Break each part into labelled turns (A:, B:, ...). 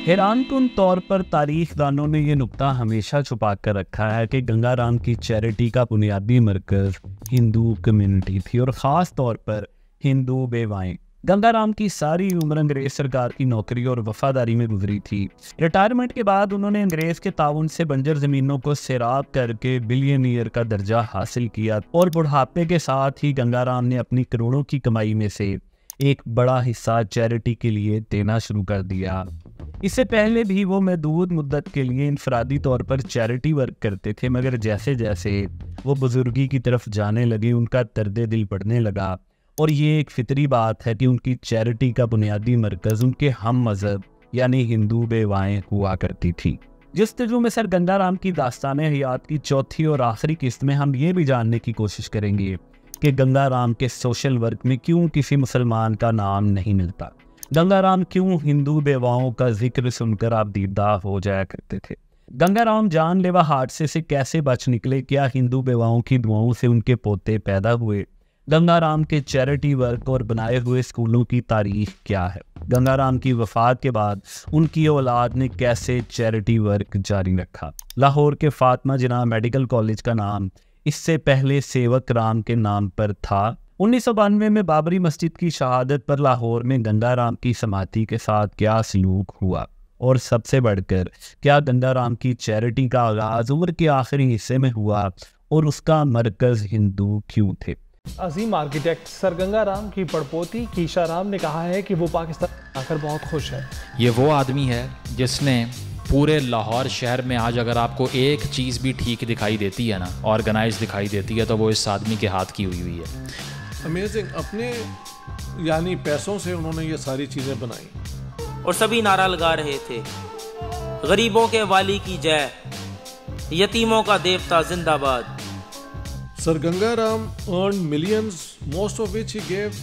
A: हैरानकुन तौर पर तारीखदानों ने ये नुक्ता हमेशा छुपा कर रखा है कि गंगाराम की चैरिटी का बुनियादी मरकज़ हिंदू कम्युनिटी थी और ख़ास तौर पर हिंदू बेवाएं। गंगाराम की सारी उम्र अंग्रेज सरकार की नौकरी और वफादारी में गुजरी थी। रिटायरमेंट के बाद उन्होंने अंग्रेज के ताउन से बंजर ज़मीनों को सैराब करके बिलियनियर का दर्जा हासिल किया और बुढ़ापे के साथ ही गंगाराम ने अपनी करोड़ों की कमाई में से एक बड़ा हिस्सा चैरिटी के लिए देना शुरू कर दिया। इससे पहले भी वो महदूद मुद्दत के लिए इनफरादी तौर पर चैरिटी वर्क करते थे, मगर जैसे जैसे वो बुजुर्गी की तरफ जाने लगे उनका दर्द दिल बढ़ने लगा। और ये एक फितरी बात है कि उनकी चैरिटी का बुनियादी मरकज़ उनके हम मज़हब यानी हिंदू बेवाएं हुआ करती थी। जस्तजू में सर गंगाराम की दास्तान हयात की चौथी और आखिरी किस्त में हम ये भी जानने की कोशिश करेंगे कि गंगाराम के सोशल वर्क में क्यों किसी मुसलमान का नाम नहीं मिलता। गंगाराम क्यों हिंदू बेवाओं का जिक्र सुनकर आप दीदा हो जाया करते थे। गंगाराम जानलेवा हादसे से कैसे बच निकले, क्या हिंदू बेवाओं की दुआओं से उनके पोते पैदा हुए। गंगाराम के चैरिटी वर्क और बनाए हुए स्कूलों की तारीख क्या है। गंगाराम की वफात के बाद उनकी औलाद ने कैसे चैरिटी वर्क जारी रखा। लाहौर के फातिमा जिन्ना मेडिकल कॉलेज का नाम इससे पहले सेवक राम के नाम पर था। 1992 में बाबरी मस्जिद की शहादत पर लाहौर में गंगाराम की समाधि के साथ क्या सलूक हुआ, और सबसे बढ़कर क्या गंगाराम की चैरिटी का आगाज उम्र के आखिरी हिस्से में हुआ और उसका मरकज हिंदू क्यों थे।
B: अजीम आर्किटेक्ट सर गंगाराम की पड़पोती कीशा राम ने कहा है कि वो पाकिस्तान आकर बहुत खुश है।
C: ये वो आदमी है जिसने पूरे लाहौर शहर में आज अगर आपको एक चीज़ भी ठीक दिखाई देती है ना, ऑर्गेनाइज दिखाई देती है, तो वो इस आदमी के हाथ की हुई है।
D: अमेजिंग, अपने यानी पैसों से उन्होंने ये सारी चीज़ें बनाई
E: और सभी नारा लगा रहे थे, गरीबों के वाली की जय, यतीमों का देवता जिंदाबाद।
D: Sir Gangaram earned millions, most of which he gave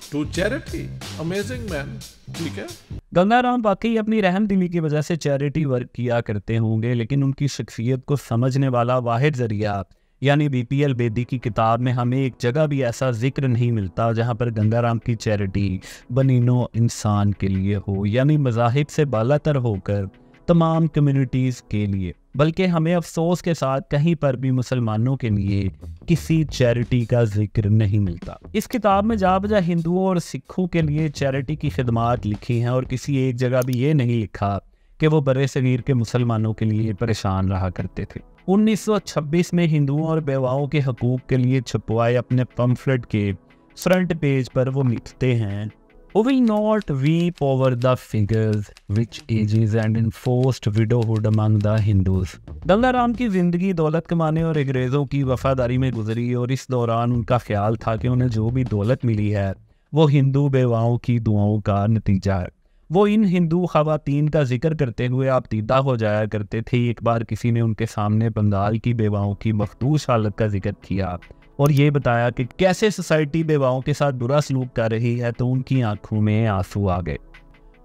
D: to charity. Amazing man, ठीक है।
A: गंगाराम वाकई अपनी रहम दिली की वजह से चैरिटी वर्क किया करते होंगे, लेकिन उनकी शख्सियत को समझने वाला वाहिद जरिया यानी बीपीएल बेदी की किताब में हमें एक जगह भी ऐसा जिक्र नहीं मिलता जहां पर गंगाराम की चैरिटी बनीनो इंसान के लिए हो, यानी मज़ाहिब से बालातर होकर तमाम कम्युनिटीज़ के लिए। बल्कि हमें अफसोस के साथ कहीं पर भी मुसलमानों के लिए किसी चैरिटी का जिक्र नहीं मिलता। इस किताब में जा बजा हिंदुओं और सिखों के लिए चैरिटी की खिदमात लिखी हैं और किसी एक जगह भी ये नहीं लिखा कि वो बड़े सगीर के मुसलमानों के लिए परेशान रहा करते थे। 1926 में हिंदुओं और बेवाओं के हकूक़ के लिए छपवाए अपने पम्फलेट के फ्रंट पेज पर वो लिखते हैं, We will not weep over the figures, rich ages and enforced widowhood among the Hindus। Gangaram की जिंदगी दौलत कमाने और अंग्रेज़ों की वफादारी में गुजरी और इस दौरान उनका ख्याल था कि उन्हें जो भी दौलत मिली है वो हिंदू बेवाओं की दुआओं का नतीजा है। वो इन हिंदू ख़वातीन का जिक्र करते हुए आप दीदा हो जाया करते थे। एक बार किसी ने उनके सामने बंगाल की बेवाओं की मखदूश हालत का जिक्र किया और ये बताया कि कैसे सोसाइटी बेवाओं के साथ बुरा सलूक कर रही है, तो उनकी आंखों में आंसू आ गए।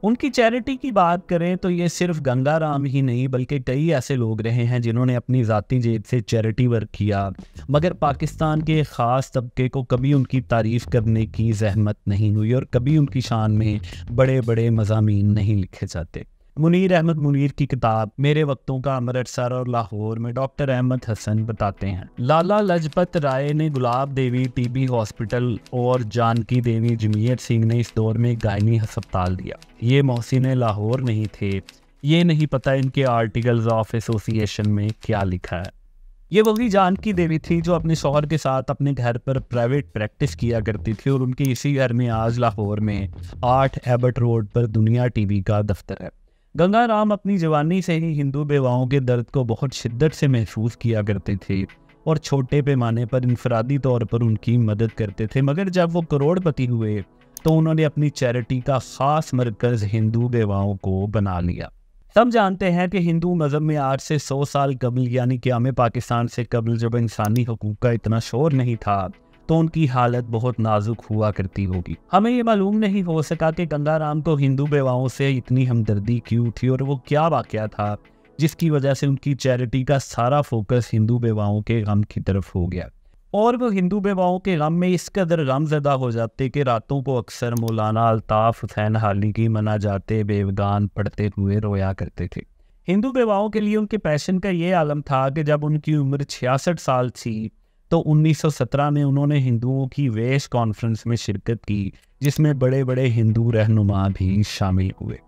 A: उनकी चैरिटी की बात करें तो ये सिर्फ गंगाराम ही नहीं बल्कि कई ऐसे लोग रहे हैं जिन्होंने अपनी ज़ाती जेब से चैरिटी वर्क किया, मगर पाकिस्तान के ख़ास तबके को कभी उनकी तारीफ़ करने की जहमत नहीं हुई और कभी उनकी शान में बड़े बड़े मज़ामीन नहीं लिखे जाते। मुनीर अहमद मुनीर की किताब मेरे वक्तों का अमृतसर और लाहौर में डॉक्टर अहमद हसन बताते हैं, लाला लजपत राय ने गुलाब देवी टीबी हॉस्पिटल और जानकी देवी जमीयत सिंह ने इस दौर में गायनी अस्पताल दिया। ये मोहसिन लाहौर नहीं थे। ये नहीं पता इनके आर्टिकल्स ऑफ एसोसिएशन में क्या लिखा है। ये वही जानकी देवी थी जो अपने शौहर के साथ अपने घर पर प्राइवेट प्रैक्टिस किया करती थी और उनके इसी घर में आज लाहौर में 8 एबट रोड पर दुनिया टीवी का दफ्तर है। गंगाराम अपनी जवानी से ही हिंदू बेवाओं के दर्द को बहुत शिद्दत से महसूस किया करते थे और छोटे पैमाने पर इनफरादी तौर पर उनकी मदद करते थे, मगर जब वो करोड़पति हुए तो उन्होंने अपनी चैरिटी का ख़ास मरकज़ हिंदू बेवाओं को बना लिया। सब जानते हैं कि हिंदू मज़हब में आज से 100 साल कबल यानी क़याम पाकिस्तान से कबल जब इंसानी हकूक़ का इतना शोर नहीं था तो उनकी हालत बहुत नाजुक हुआ करती होगी। हमें ये मालूम नहीं हो सका कि गंगाराम को हिंदू बेवाओं से इतनी हमदर्दी क्यों थी और वो क्या वाक़या था जिसकी वजह से उनकी चैरिटी का सारा फोकस हिंदू बेवाओं के गम की तरफ हो गया। और वो हिंदू बेवाओं के गम में इस कदर गमज़दा हो जाते कि रातों को अक्सर मौलाना अल्ताफ़ हुसैन हाली की मना जाते बेवगान पढ़ते हुए रोया करते थे। हिंदू बेवाओं के लिए उनके पैशन का ये आलम था कि जब उनकी उम्र 66 साल थी तो 1917 में उन्होंने हिंदुओं की वेश कॉन्फ्रेंस में शिरकत की, जिसमें बड़े बड़े हिंदू रहनुमा भी शामिल हुए।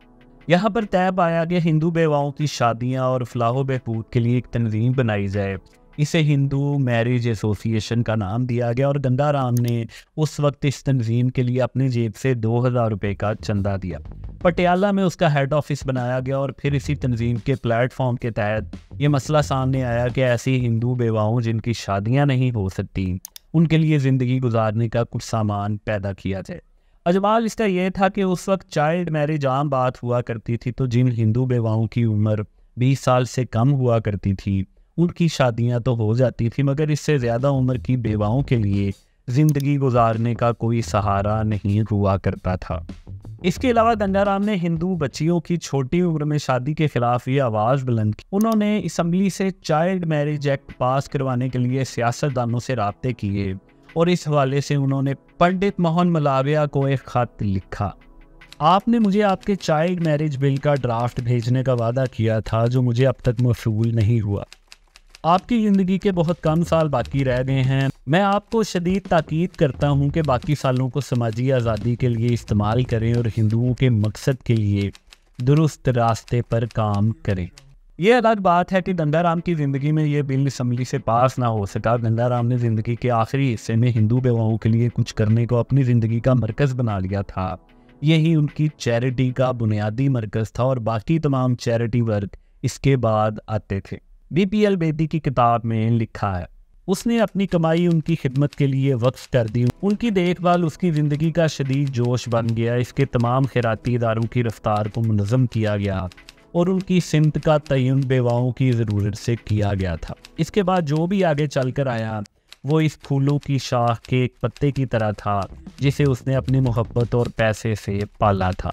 A: यहाँ पर तय पाया कि हिंदू बेवाओं की शादियाँ और फलाह बहबूद के लिए एक तंजीम बनाई जाए। इसे हिंदू मैरिज एसोसिएशन का नाम दिया गया और गंगाराम ने उस वक्त इस तंजीम के लिए अपनी जेब से 2000 रुपये का चंदा दिया। पटियाला में उसका हेड ऑफिस बनाया गया और फिर इसी तंजीम के प्लेटफॉर्म के तहत ये मसला सामने आया कि ऐसी हिंदू बेवाओं जिनकी शादियां नहीं हो सकती, उनके लिए ज़िंदगी गुजारने का कुछ सामान पैदा किया जाए। अजमाल इसका यह था कि उस वक्त चाइल्ड मैरिज आम बात हुआ करती थी, तो जिन हिंदू बेवाओं की उम्र 20 साल से कम हुआ करती थी उनकी शादियां तो हो जाती थी, मगर इससे ज़्यादा उम्र की बेवाओं के लिए ज़िंदगी गुजारने का कोई सहारा नहीं हुआ करता था। इसके अलावा गंगाराम ने हिंदू बच्चियों की छोटी उम्र में शादी के खिलाफ ये आवाज़ बुलंद की। उन्होंने असम्बली से चाइल्ड मैरिज एक्ट पास करवाने के लिए सियासतदानों से राब्ते किए और इस हवाले से उन्होंने पंडित मोहन मलाविया को एक खत लिखा। आपने मुझे आपके चाइल्ड मैरिज बिल का ड्राफ्ट भेजने का वादा किया था, जो मुझे अब तक मौसूल नहीं हुआ। आपकी ज़िंदगी के बहुत कम साल बाकी रह गए हैं। मैं आपको शदीद ताकीद करता हूं कि बाकी सालों को समाजी आज़ादी के लिए इस्तेमाल करें और हिंदुओं के मकसद के लिए दुरुस्त रास्ते पर काम करें। यह अलग बात है कि गंगाराम की ज़िंदगी में यह बिल असम्बली से पास ना हो सका। गंगाराम ने ज़िंदगी के आखिरी हिस्से में हिंदू बेवाओं के लिए कुछ करने को अपनी ज़िंदगी का मरकज़ बना लिया था। यही उनकी चैरिटी का बुनियादी मरकज़ था और बाकी तमाम चैरिटी वर्क इसके बाद आते थे। बीपीएल बेदी की किताब में लिखा है, उसने अपनी कमाई उनकी खिदमत के लिए वक्फ कर दी। उनकी देखभाल उसकी ज़िंदगी का शदीद जोश बन गया। इसके तमाम खैराती इदारों की रफ्तार को मुनज़्ज़म किया गया और उनकी सिमत का तयन बेवाओं की ज़रूरत से किया गया था। इसके बाद जो भी आगे चल कर आया वो इस फूलों की शाख के एक पत्ते की तरह था, जिसे उसने अपनी मोहब्बत और पैसे से पाला था।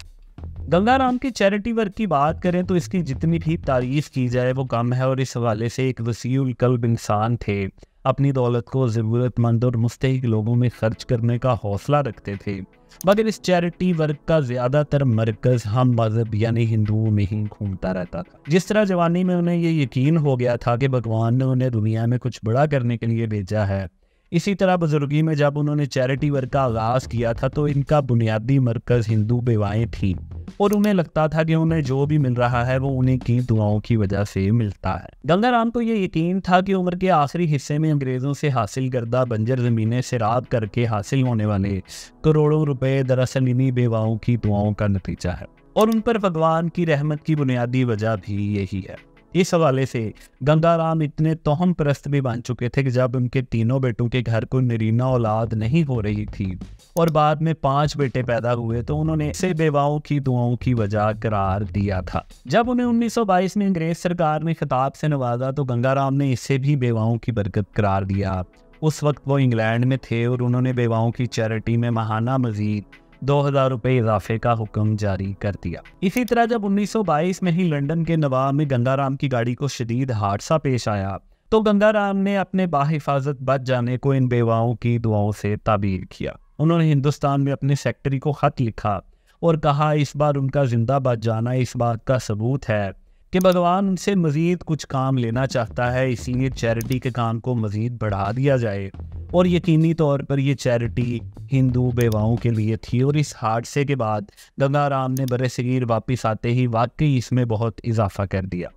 A: गंगाराम की चैरिटी वर्क की बात करें तो इसकी जितनी भी तारीफ की जाए वो कम है और इस हवाले से एक वसीउल कल्ब इंसान थे। अपनी दौलत को ज़रूरतमंद और मुस्तहिक लोगों में खर्च करने का हौसला रखते थे, मगर इस चैरिटी वर्क का ज़्यादातर मरकज़ हम मज़हब यानी हिंदुओं में ही घूमता रहता था। जिस तरह जवानी में उन्हें ये यकीन हो गया था कि भगवान ने उन्हें दुनिया में कुछ बड़ा करने के लिए भेजा है, इसी तरह बुजुर्गी में जब उन्होंने चैरिटी वर्क का आगाज़ किया था तो इनका बुनियादी मरकज़ हिंदू बेवाएँ थीं और उन्हें लगता था कि उन्हें जो भी मिल रहा है वो उन्हीं की दुआओं की वजह से मिलता है। गंगाराम को ये यकीन था कि उम्र के आखिरी हिस्से में अंग्रेज़ों से हासिल करदा बंजर ज़मीनें सिराब करके हासिल होने वाले करोड़ों रुपए दरअसल इन्हीं बेवाओं की दुआओं का नतीजा है और उन पर भगवान की रहमत की बुनियादी वजह भी यही है। इस हवाले से गंगाराम इतने तोहम परस्त भी बन चुके थे कि जब उनके तीनों बेटों के घर को नरीना औलाद नहीं हो रही थी और बाद में 5 बेटे पैदा हुए तो उन्होंने इसे बेवाओं की दुआओं की वजह करार दिया था। जब उन्हें 1922 में अंग्रेज सरकार ने खिताब से नवाजा तो गंगाराम ने इसे भी बेवाओं की बरकत करार दिया। उस वक्त वो इंग्लैंड में थे और उन्होंने बेवाओं की चैरिटी में माहाना मजीद 2000 रुपये इजाफे का हुक्म जारी कर दिया। इसी तरह जब 1922 में ही लंदन के नवाब में गंगाराम की गाड़ी को शदीद हादसा पेश आया तो गंगाराम ने अपने बाहिफाजत बच जाने को इन बेवाओं की दुआओं से ताबीर किया। उन्होंने हिंदुस्तान में अपने सेक्रेटरी को ख़त लिखा और कहा इस बार उनका जिंदा बच जाना इस बात का सबूत है कि भगवान उनसे मज़ीद कुछ काम लेना चाहता है, इसलिए चैरिटी के काम को मज़ीद बढ़ा दिया जाए। और यकीनी तौर पर यह चैरिटी हिंदू बेवाओं के लिए थी और इस हादसे के बाद गंगाराम ने बरसगीर वापस आते ही वाकई इसमें बहुत इजाफा कर दिया।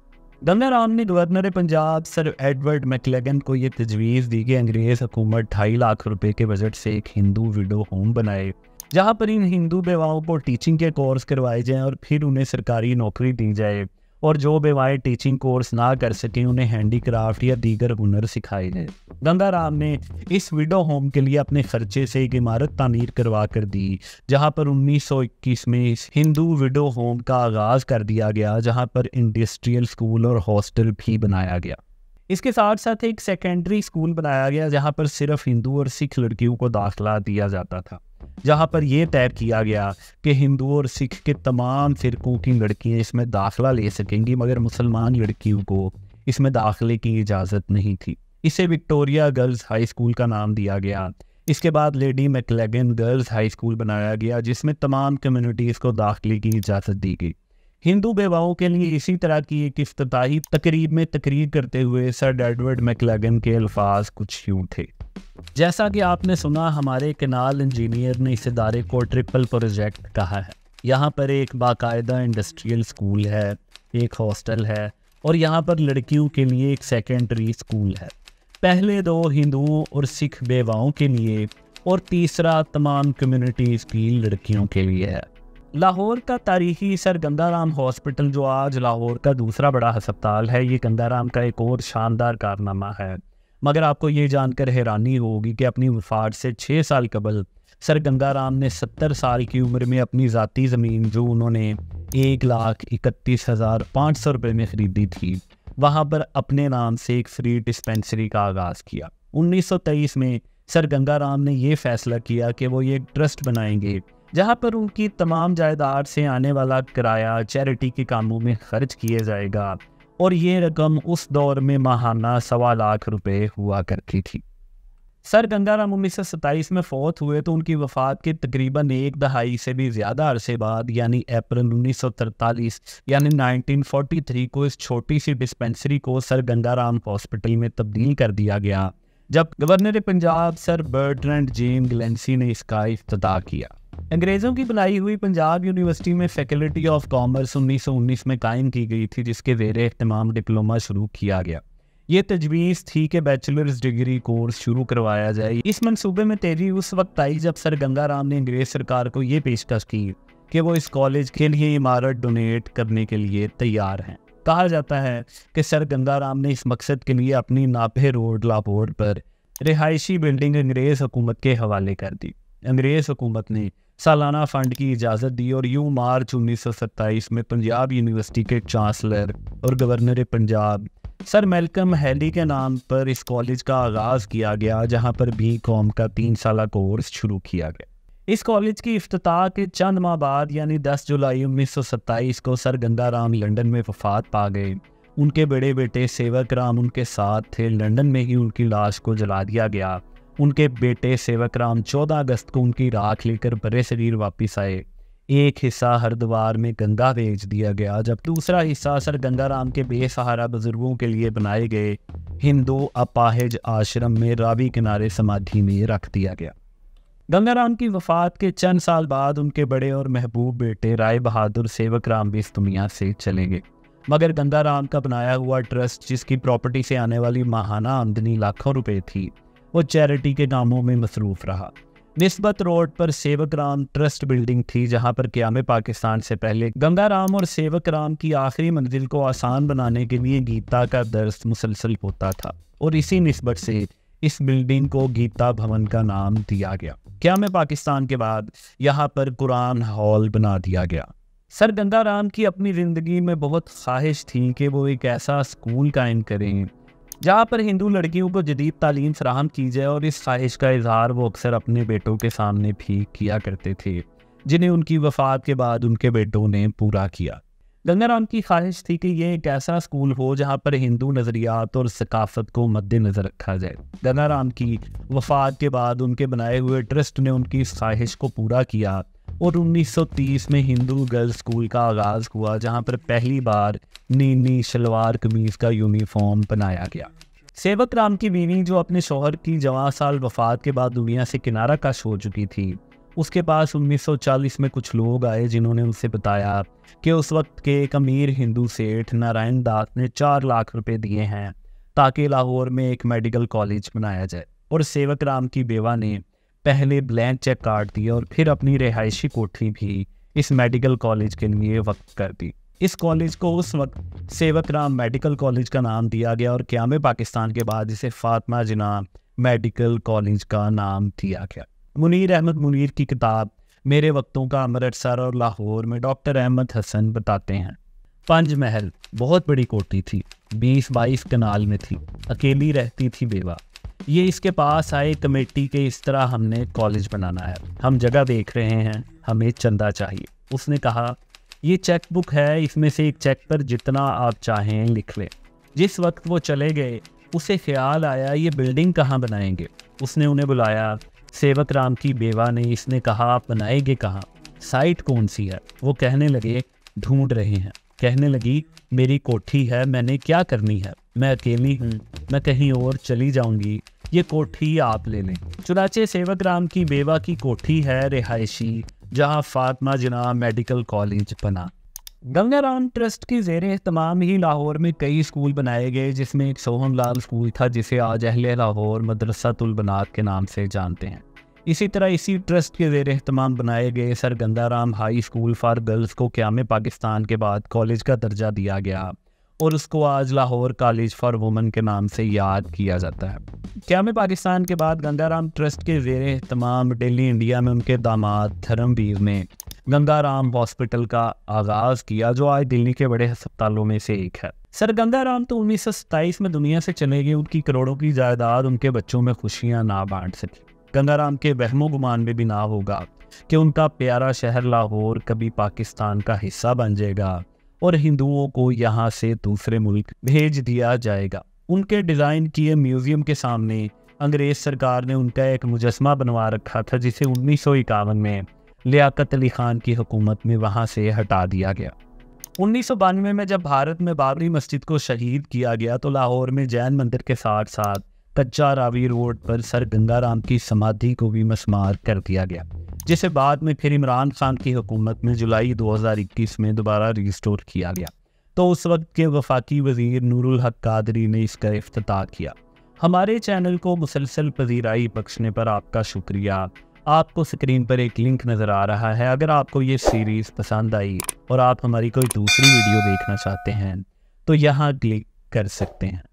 A: गंगाराम ने गवर्नर पंजाब सर एडवर्ड मैकलेगन को यह तजवीज़ दी कि अंग्रेज़ हुकूमत 2.5 लाख रुपए के बजट से एक हिंदू विडो होम बनाए जहां पर इन हिंदू बेवाओं को टीचिंग के कोर्स करवाए जाएं और फिर उन्हें सरकारी नौकरी दी जाए और जो बेवाएं टीचिंग कोर्स ना कर सकें उन्हें हैंडीक्राफ्ट या दीगर हुनर सिखाए जाए। गंगाराम ने इस विडो होम के लिए अपने खर्चे से एक इमारत तामीर करवा कर दी जहां पर 1921 में इस हिंदू विडो होम का आगाज़ कर दिया गया, जहां पर इंडस्ट्रियल स्कूल और हॉस्टल भी बनाया गया। इसके साथ साथ एक सेकेंडरी स्कूल बनाया गया जहां पर सिर्फ हिंदू और सिख लड़कियों को दाखिला दिया जाता था, जहां पर यह तय किया गया कि हिंदू और सिख के तमाम फ़िरकों की लड़कियां इसमें दाखिला ले सकेंगी मगर मुसलमान लड़कियों को इसमें दाखिले की इजाज़त नहीं थी। इसे विक्टोरिया गर्ल्स हाई स्कूल का नाम दिया गया। इसके बाद लेडी मैकलेगन गर्ल्स हाई स्कूल बनाया गया, जिसमें तमाम कम्युनिटीज़ को दाखिले की इजाज़त दी गई। हिंदू बेवाओं के लिए इसी तरह की एक इफ्तिताही तकरीब में तकरीर करते हुए सर एडवर्ड मैकलेगन के अल्फाज कुछ यूँ थे। जैसा कि आपने सुना, हमारे कैनाल इंजीनियर ने इस इदारे को ट्रिपल प्रोजेक्ट कहा है। यहाँ पर एक बाकायदा इंडस्ट्रियल स्कूल है, एक हॉस्टल है और यहाँ पर लड़कियों के लिए एक सेकेंडरी स्कूल है। पहले 2 हिंदुओं और सिख बेवाओं के लिए और तीसरा तमाम कम्युनिटीज़ की लड़कियों के लिए है। लाहौर का तारीखी सर गंगाराम हॉस्पिटल, जो आज लाहौर का दूसरा बड़ा अस्पताल है, ये गंगाराम का एक और शानदार कारनामा है। मगर आपको ये जानकर हैरानी होगी कि अपनी वफ़ात से 6 साल कबल सर गंगाराम ने 70 साल की उम्र में अपनी ज़ाती ज़मीन, जो उन्होंने 1,31,500 रुपये में ख़रीदी थी, वहाँ पर अपने नाम से एक फ्री डिस्पेंसरी का आगाज़ किया। 1923 में सर गंगाराम ने ये फ़ैसला किया कि वो ये एक ट्रस्ट बनाएंगे जहाँ पर उनकी तमाम जायदाद से आने वाला किराया चैरिटी के कामों में खर्च किया जाएगा, और ये रकम उस दौर में माहाना 1.25 लाख रुपए हुआ करती थी। सर गंगाराम 1927 में फौत हुए तो उनकी वफ़ात के तकरीबन 1 दहाई से भी ज़्यादा अरसे बाद, यानी अप्रैल 1943 यानी 1943 को इस छोटी सी डिस्पेंसरी को सर गंगाराम हॉस्पिटल में तब्दील कर दिया गया, जब governor Punjab sir Bertrand James Glancy ने इसका इफ्तिताह किया। अंग्रेज़ों की बनाई हुई पंजाब यूनिवर्सिटी में फैकल्टी ऑफ कॉमर्स 1919 में कायम की गई थी, जिसके ज़ेरे इख्तिमाम डिप्लोमा शुरू किया गया। ये तजवीज़ थी कि बैचलर्स डिग्री कोर्स शुरू करवाया जाए। इस मंसूबे में तेज़ी उस वक्त आई जब सर गंगाराम ने अंग्रेज़ सरकार को ये पेशकश की कि वो इस कॉलेज के लिए इमारत डोनेट करने के लिए तैयार हैं। कहा जाता है कि सर गंगाराम ने इस मकसद के लिए अपनी नाभे रोड लाहौर पर रिहायशी बिल्डिंग अंग्रेज़ हुकूमत के हवाले कर दी। अंग्रेज़ हुकूमत ने सालाना फ़ंड की इजाज़त दी और यूँ मार्च 1927 में पंजाब यूनिवर्सिटी के चांसलर और governor Punjab sir Malcolm Hailey के नाम पर इस कॉलेज का आगाज़ किया गया, जहाँ पर BCom का 3 साला कोर्स शुरू किया गया। इस कॉलेज की इफ्तिताह के चंद माह बाद यानी 10 जुलाई 1927 को सर गंगाराम लंदन में वफ़ात पा गए। उनके बड़े बेटे सेवक राम उनके साथ थे। लंदन में ही उनकी लाश को जला दिया गया। उनके बेटे सेवक राम 14 अगस्त को उनकी राख लेकर बरे शरीर वापस आए। एक हिस्सा हरिद्वार में गंगा भेज दिया गया, जब दूसरा हिस्सा सर गंगाराम के बेसहारा बुजुर्गों के लिए बनाए गए हिंदू अपाहिज आश्रम में रावी किनारे समाधि में रख दिया गया। गंगाराम की वफ़ात के चंद साल बाद उनके बड़े और महबूब बेटे राय बहादुर सेवक राम भी इस दुनिया से चले गए। मगर गंगाराम का बनाया हुआ ट्रस्ट, जिसकी प्रॉपर्टी से आने वाली माहाना आमदनी लाखों रुपए थी, वो चैरिटी के कामों में मसरूफ़ रहा। निस्बत रोड पर सेवक राम ट्रस्ट बिल्डिंग थी, जहां पर क़याम पाकिस्तान से पहले गंगाराम और सेवक राम की आखिरी मंजिल को आसान बनाने के लिए गीता का दर्स मुसलसल होता था, और इसी निस्बत से इस बिल्डिंग को गीता भवन का नाम दिया गया। क़याम पाकिस्तान के बाद यहाँ पर कुरान हॉल बना दिया गया। सर गंगाराम की अपनी ज़िंदगी में बहुत ख्वाहिश थी कि वो एक ऐसा स्कूल कायम करें जहाँ पर हिंदू लड़कियों को जदीद तालीम फराहम की जाए, और इस ख्वाहिश का इजहार वो अक्सर अपने बेटों के सामने भी किया करते थे, जिन्हें उनकी वफ़ात के बाद उनके बेटों ने पूरा किया। गंगाराम की ख्वाहिश थी कि ये एक ऐसा स्कूल हो जहाँ पर हिंदू नज़रियात और सकाफ़त को मद्देनज़र रखा जाए। गंगाराम की वफ़ात के बाद उनके बनाए हुए ट्रस्ट ने उनकी इस ख्वाहिश को पूरा किया, और 1930 में हिंदू गर्ल्स स्कूल का आगाज़ हुआ, जहाँ पर पहली बार नीली शलवार कमीज़ का यूनिफॉर्म बनाया गया। सेवक राम की बीवी, जो अपने शौहर की जवां साल वफ़ात के बाद दुनिया से किनारा कश हो चुकी थी, उसके पास 1940 में कुछ लोग आए जिन्होंने उसे बताया कि उस वक्त के एक अमीर हिंदू सेठ नारायण दास ने 4 लाख रुपए दिए हैं ताकि लाहौर में एक मेडिकल कॉलेज बनाया जाए, और सेवक राम की बेवा ने पहले ब्लैंक चेक काट दिया और फिर अपनी रिहायशी कोठी भी इस मेडिकल कॉलेज के लिए वक्त कर दी। इस कॉलेज को उस वक्त सेवक राम मेडिकल कॉलेज का नाम दिया गया, और क़याम पाकिस्तान के बाद इसे फातिमा जिन्ना मेडिकल कॉलेज का नाम दिया गया। मुनीर अहमद मुनीर की किताब मेरे वक्तों का अमृतसर और लाहौर में डॉक्टर अहमद हसन बताते हैं, 5 महल बहुत बड़ी कोठी थी, 20-22 कनाल में थी, अकेली रहती थी बेवा। ये इसके पास आए कमेटी के, इस तरह हमने कॉलेज बनाना है, हम जगह देख रहे हैं, हमें चंदा चाहिए। उसने कहा ये चेक बुक है, इसमें से एक चेक पर जितना आप चाहें लिख लें। जिस वक्त वो चले गए उसे ख्याल आया ये बिल्डिंग कहाँ बनाएंगे। उसने उन्हें बुलाया। सेवक राम की बेवा ने इसने कहा आप बनाएंगे कहाँ, साइट कौन सी है। वो कहने लगे ढूंढ रहे हैं। कहने लगी मेरी कोठी है, मैंने क्या करनी है, मैं अकेली हूँ, मैं कहीं और चली जाऊंगी, ये कोठी आप ले लें। चुनाचे सेवक राम की बेवा की कोठी है रिहायशी, जहाँ फातिमा जिना मेडिकल कॉलेज बना। गंगाराम ट्रस्ट की ज़ेर एहतमाम ही लाहौर में कई स्कूल बनाए गए, जिसमें एक सोहन लाल स्कूल था जिसे आज अहले लाहौर मदरसातुल बनात के नाम से जानते हैं। इसी तरह इसी ट्रस्ट के ज़ेर एहतमाम बनाए गए sir Gangaram high school for girls को क़याम पाकिस्तान के बाद कॉलेज का दर्जा दिया गया और उसको आज लाहौर कॉलेज फॉर वुमेन के नाम से याद किया जाता है। क़याम पाकिस्तान के बाद गंगाराम ट्रस्ट के ज़ेर एहतमाम दिल्ली इंडिया में उनके दामाद धर्मवीर ने गंगाराम हॉस्पिटल का आगाज़ किया, जो आज दिल्ली के बड़े अस्पतालों में से एक है। सर गंगाराम तो 1927 में दुनिया से चले गए। उनकी करोड़ों की जायदाद उनके बच्चों में खुशियाँ ना बांट सकी। गंगाराम के वहमो गुमान में भी ना होगा कि उनका प्यारा शहर लाहौर कभी पाकिस्तान का हिस्सा बन जाएगा और हिंदुओं को यहाँ से दूसरे मुल्क भेज दिया जाएगा। उनके डिज़ाइन किए म्यूज़ियम के सामने अंग्रेज़ सरकार ने उनका एक मुजस्मा बनवा रखा था, जिसे 1951 में लियाकत अली ख़ान की हुकूमत में वहाँ से हटा दिया गया। 1992 में जब भारत में बाबरी मस्जिद को शहीद किया गया तो लाहौर में जैन मंदिर के साथ साथ कच्चा रावी रोड पर सर गंगाराम की समाधि को भी मस्मार कर दिया गया, जिसे बाद में फिर इमरान खान की हुकूमत में जुलाई 2021 में दोबारा रिस्टोर किया गया। तो उस वक्त के वफाकी वज़ीर नूरुल हक कादरी ने इसका इफ्तिताह किया। हमारे चैनल को मुसलसल पजीराई बख्शने पर आपका शुक्रिया। आपको स्क्रीन पर एक लिंक नज़र आ रहा है। अगर आपको ये सीरीज़ पसंद आई और आप हमारी कोई दूसरी वीडियो देखना चाहते हैं तो यहाँ क्लिक कर सकते हैं।